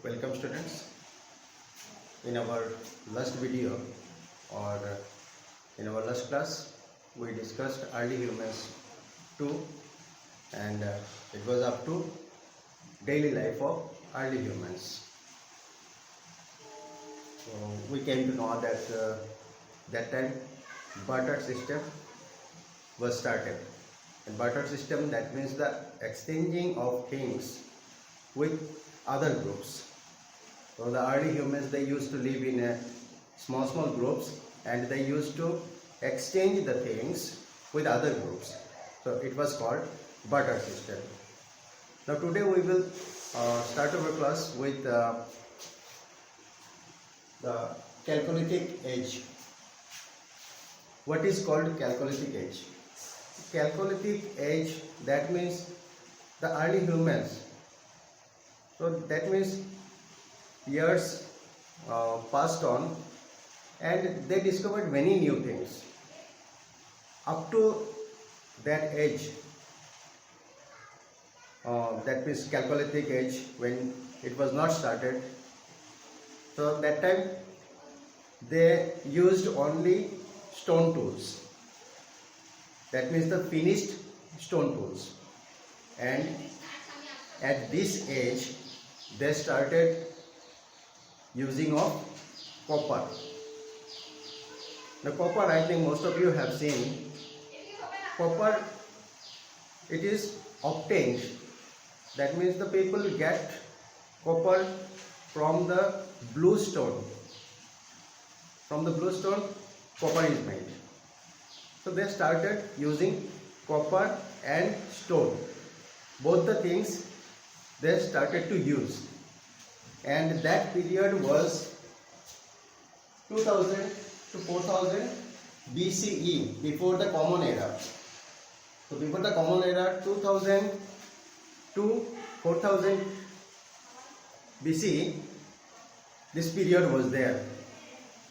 Welcome students. In our last video or in our last class we discussed early humans 2 and it was up to daily life of early humans. So we came to know that that time barter system was started. And barter system, that means the exchanging of things with other groups. So the early humans, they used to live in small groups and they used to exchange the things with other groups. So it was called barter system. Now today we will start our class with the Chalcolithic age. What is called Chalcolithic age? Chalcolithic age, that means the early humans. So that means years passed on and they discovered many new things. Up to that age, that means Chalcolithic age, when it was not started, so that time they used only stone tools. That means the finished stone tools. And at this age they started using of copper. The copper, I think most of you have seen. Copper, it is obtained. That means the people get copper from the blue stone. From the blue stone, copper is made. So they started using copper and stone. Both the things they started to use. And that period was 2000 to 4000 BCE, before the Common Era. So before the Common Era, 2000 to 4000 BCE, this period was there.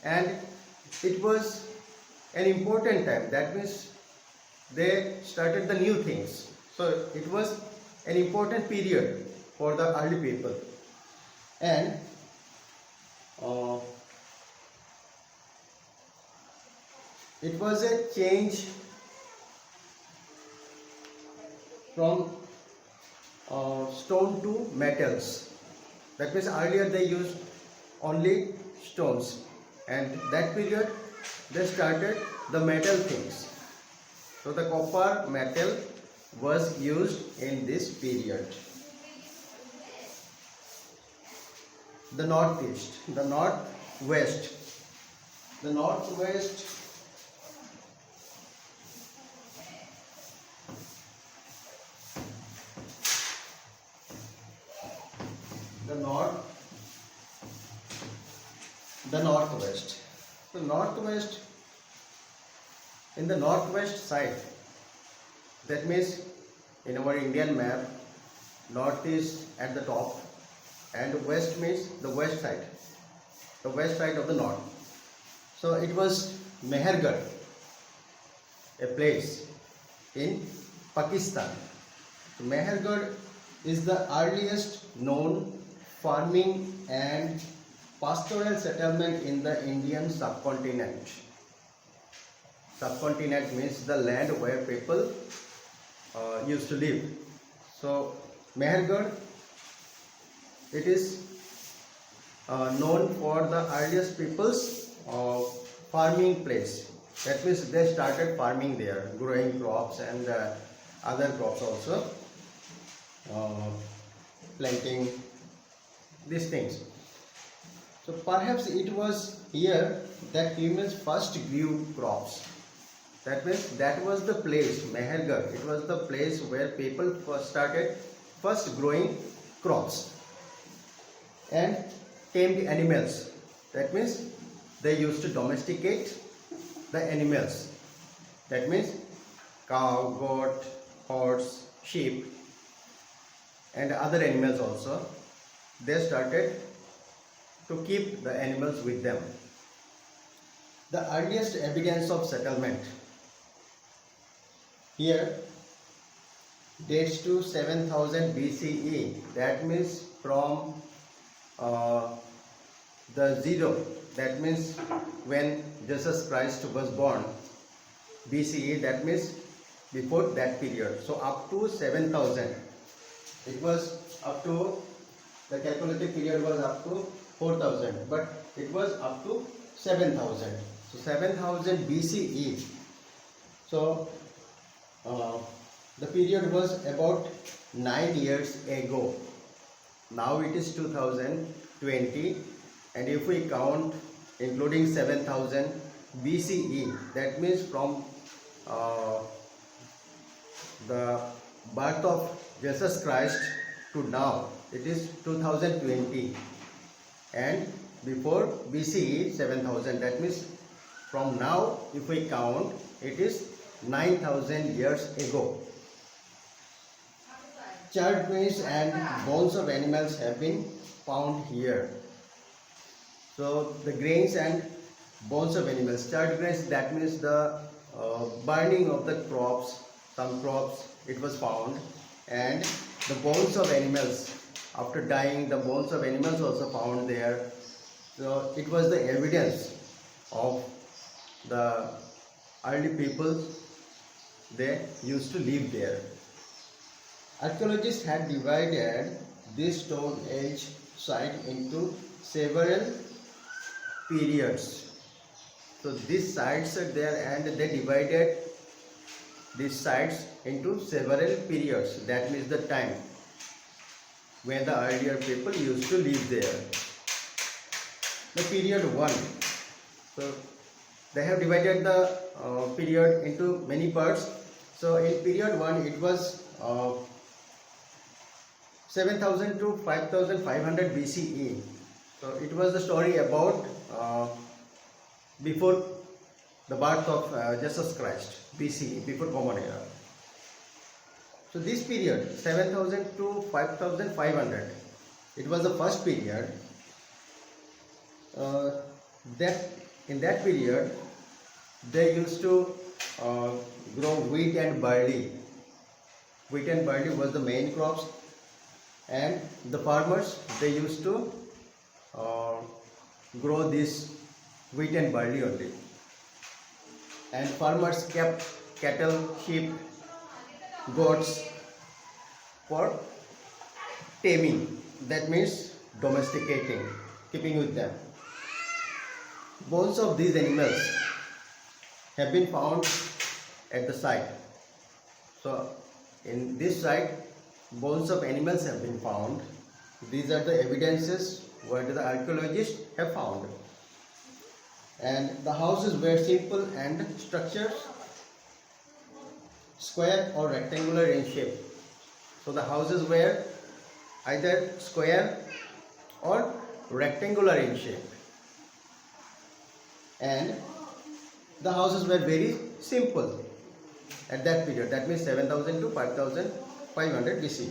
And it was an important time. That means they started the new things. So it was an important period for the early people. And it was a change from stone to metals. That means earlier they used only stones, and that period they started the metal things. So the copper metal was used in this period. The northeast, the northwest, the northwest, the northwest. The northwest, in the northwest side, that means in our Indian map, north is at the top and west means the west side of the north. So it was Mehergarh, a place in Pakistan. So Mehergarh is the earliest known farming and pastoral settlement in the Indian subcontinent. Subcontinent means the land where people used to live. So Mehergarh, it is known for the earliest people's farming place. That means they started farming there, growing crops and other crops also, planting these things. So perhaps it was here that humans first grew crops. That means that was the place, Mehergarh, it was the place where people started growing crops and tamed animals. That means they used to domesticate the animals. That means cow, goat, horse, sheep and other animals also. They started to keep the animals with them. The earliest evidence of settlement here dates to 7000 BCE. That means from uh, the zero, that means when Jesus Christ was born, BCE, that means before that period. So up to 7000, it was up to, the calculated period was up to 4000, but it was up to 7000. So 7000 BCE. So the period was about 9 years ago. Now it is 2020, and if we count including 7000 BCE, that means from the birth of Jesus Christ to now, it is 2020, and before BCE 7000, that means from now if we count, it is 9000 years ago. Charred grains and bones of animals have been found here. So the grains and bones of animals, charred grains, that means the burning of the crops, some crops it was found, and the bones of animals, after dying the bones of animals also found there. So it was the evidence of the early people, they used to live there. Archaeologists had divided this Stone Age site into several periods. So these sites are there, and they divided these sites into several periods. That means the time when the earlier people used to live there. The period 1. So they have divided the period into many parts. So in period 1, it was 7000 to 5500 BCE. So it was the story about before the birth of Jesus Christ, BCE, before Common Era. So this period 7000 to 5500, it was the first period. That in that period they used to grow wheat and barley. Wheat and barley was the main crops, and the farmers, they used to grow this wheat and barley only. And farmers kept cattle, sheep, goats for taming, that means domesticating, keeping with them. Bones of these animals have been found at the site. So in this site, bones of animals have been found. These are the evidences what the archaeologists have found. And the houses were simple and structures, square or rectangular in shape. So the houses were either square or rectangular in shape, and the houses were very simple at that period, that means 7000 to 5500 BC.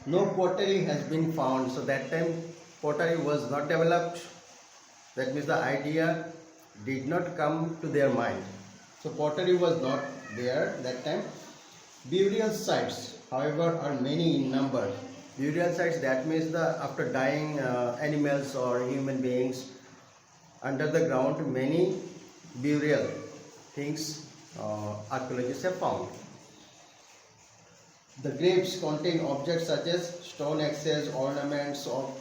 No pottery has been found, so that time pottery was not developed, that means the idea did not come to their mind. So pottery was not there that time. Burial sites, however, are many in number. Burial sites, that means the after dying animals or human beings under the ground, many burial things archaeologists have found. The graves contain objects such as stone axes, ornaments of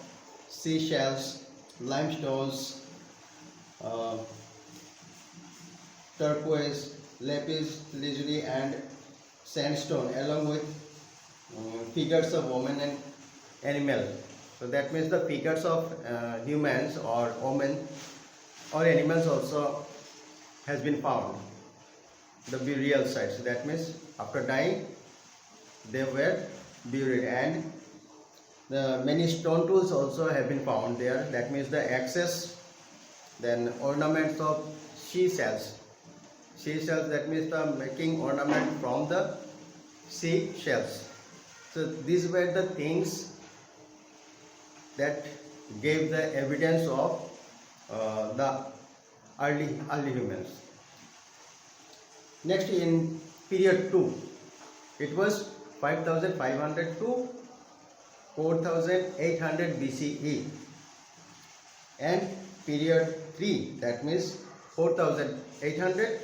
seashells, limestones, turquoise, lapis lazuli, and sandstone, along with figures of women and animal. So that means the figures of humans or women or animals also has been found. The burial sites, that means after dying they were buried, and the many stone tools also have been found there, that means the axes, then ornaments of seashells. Seashells, that means the making ornament from the seashells. So these were the things that gave the evidence of the early humans. Next, in period 2, it was 5500 to 4800 BCE, and period 3, that means 4800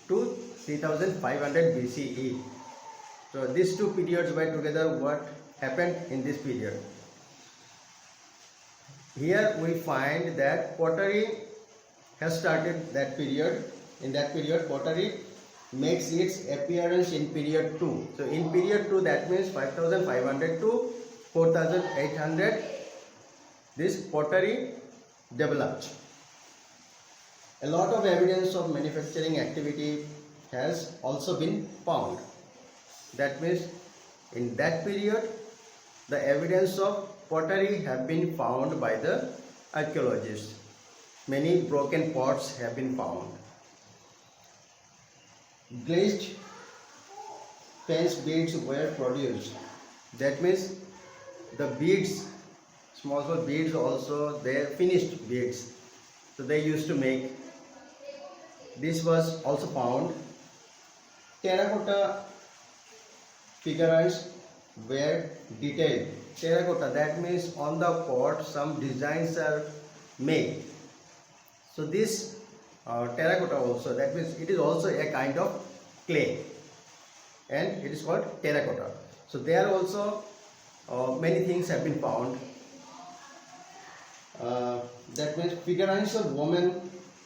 to 3500 BCE. So these two periods were together. What happened in this period? Here we find that pottery has started that period. In that period, pottery makes its appearance in period 2. So in period 2, that means 5500 to 4800, this pottery developed. A lot of evidence of manufacturing activity has also been found. That means in that period, the evidence of pottery have been found by the archaeologists. Many broken pots have been found. Glazed fence beads were produced. That means the beads, small beads also, they finished beads. So they used to make. This was also found. Terracotta figurines were detailed. Terracotta, that means on the pot some designs are made. So this terracotta also, that means it is also a kind of clay, and it is called terracotta. So there also many things have been found. That means figurines of women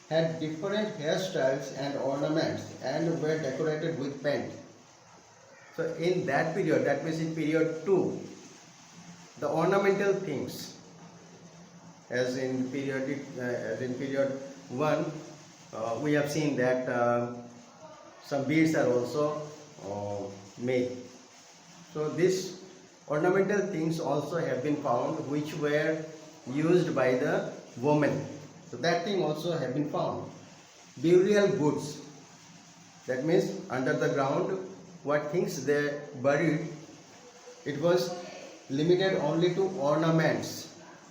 had different hairstyles and ornaments and were decorated with paint. So in that period, that means in period 2, the ornamental things, as in period 1, we have seen that some beads are also made. So these ornamental things also have been found, which were used by the women. So that thing also have been found. Burial goods, that means under the ground, what things they buried, it was limited only to ornaments.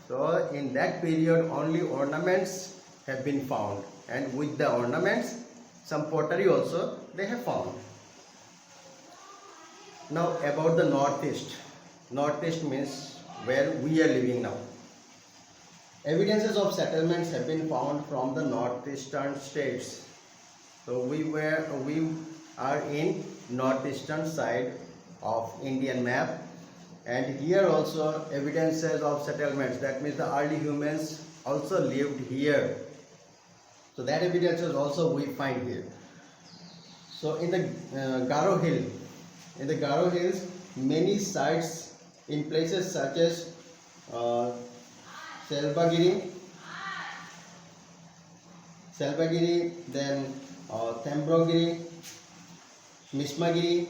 So in that period only ornaments have been found, and with the ornaments some pottery also they have found. Now about the northeast. Northeast means where we are living now. Evidences of settlements have been found from the northeastern states. So we are in northeastern side of Indian map, and here also evidences of settlements, that means the early humans also lived here. So that evidences also we find here. So in the Garo Hills, many sites in places such as Selbagiri, then Thembrogiri, Mismagiri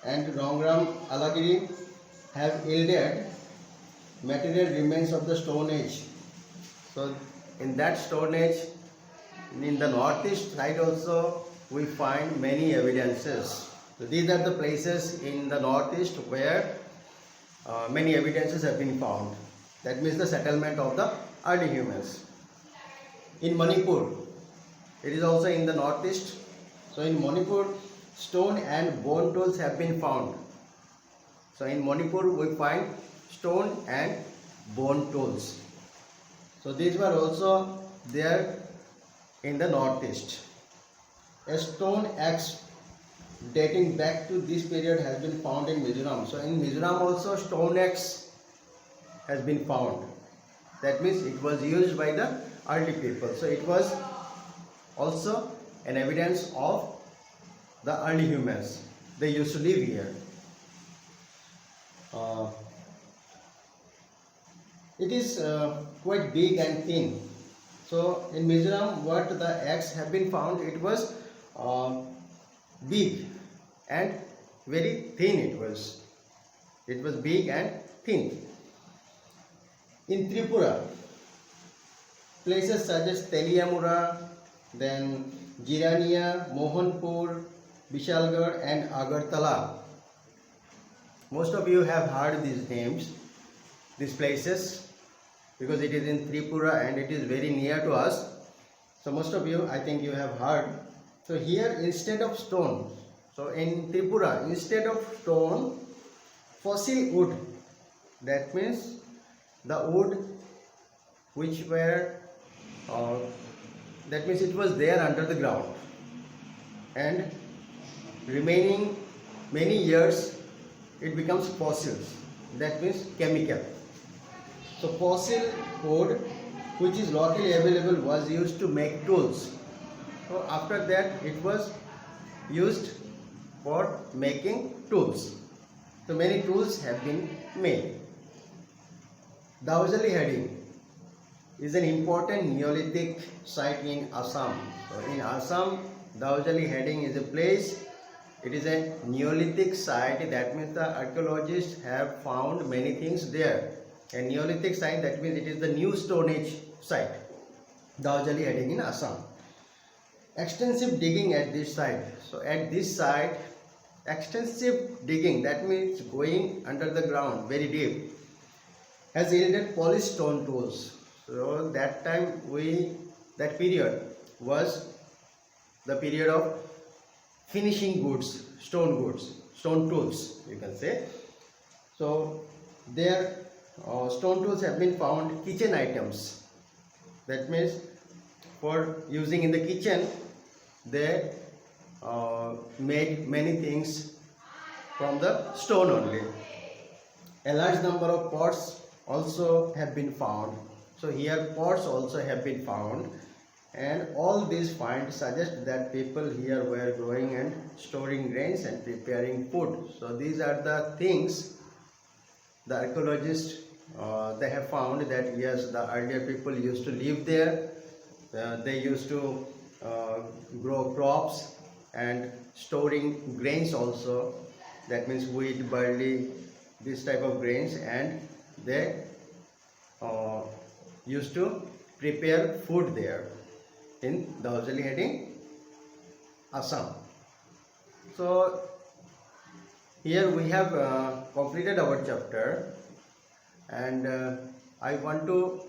and Rongram Alagiri have yielded material remains of the Stone Age. So in that Stone Age, in the northeast side also we find many evidences. So these are the places in the northeast where many evidences have been found. That means the settlement of the early humans. In Manipur, it is also in the northeast. So in Manipur, stone and bone tools have been found. So in Manipur we find stone and bone tools. So these were also there in the northeast. A stone axe dating back to this period has been found in Mizoram. So in Mizoram also stone axe has been found. That means it was used by the early people. So it was also an evidence of the early humans. They used to live here. It is quite big and thin. So in Mizoram, what the axe have been found, it was big and very thin. It was big and thin. In Tripura, places such as Teliamura, then Jirania, Mohanpur, Bishalgarh and Agartala. Most of you have heard these names, these places, because it is in Tripura and it is very near to us. So most of you, I think you have heard. So here instead of stone, so in Tripura, instead of stone, fossil wood That means the wood which were uh, that means it was there under the ground, and remaining many years it becomes fossils. That means chemical. So fossil wood which is locally available was used to make tools. So after that it was used for making tools. So many tools have been made. Daujali Heading is an important Neolithic site in Assam. So in Assam, Daujali Heading is a place. It is a Neolithic site. That means the archaeologists have found many things there. A Neolithic site, that means it is the New Stone Age site. Daujali Heading in Assam. Extensive digging at this site. So at this site, extensive digging, that means going under the ground very deep, has yielded polished stone tools. So that time that period was the period of finishing goods, stone tools, you can say. So there stone tools have been found, kitchen items. That means for using in the kitchen, they made many things from the stone only. A large number of pots also have been found. So here pots also have been found, and all these finds suggest that people here were growing and storing grains and preparing food. So these are the things the archaeologists they have found, that yes, the earlier people used to live there. They used to grow crops and storing grains also. That means wheat, barley, this type of grains, and they used to prepare food there in Daujali Heading, Assam. So here we have completed our chapter, and I want to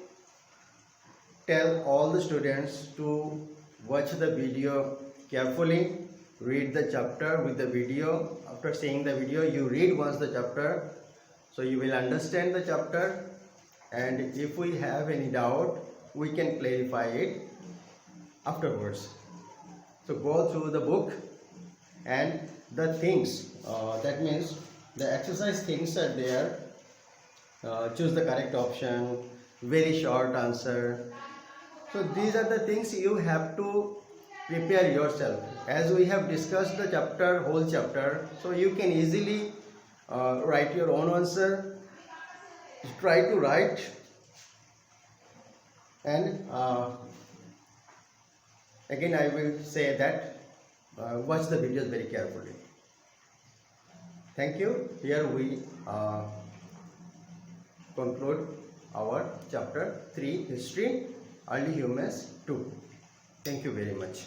tell all the students to watch the video carefully, read the chapter with the video. After seeing the video, you read once the chapter, so you will understand the chapter, and if we have any doubt, we can clarify it afterwards. So go through the book, and the things, that means the exercise things are there. Choose the correct option, very short answer. So these are the things you have to prepare yourself. As we have discussed the chapter, whole chapter, so you can easily write your own answer. Try to write, and again I will say that watch the videos very carefully. Thank you. Here we conclude our chapter 3, History, Early Humans 2. Thank you very much.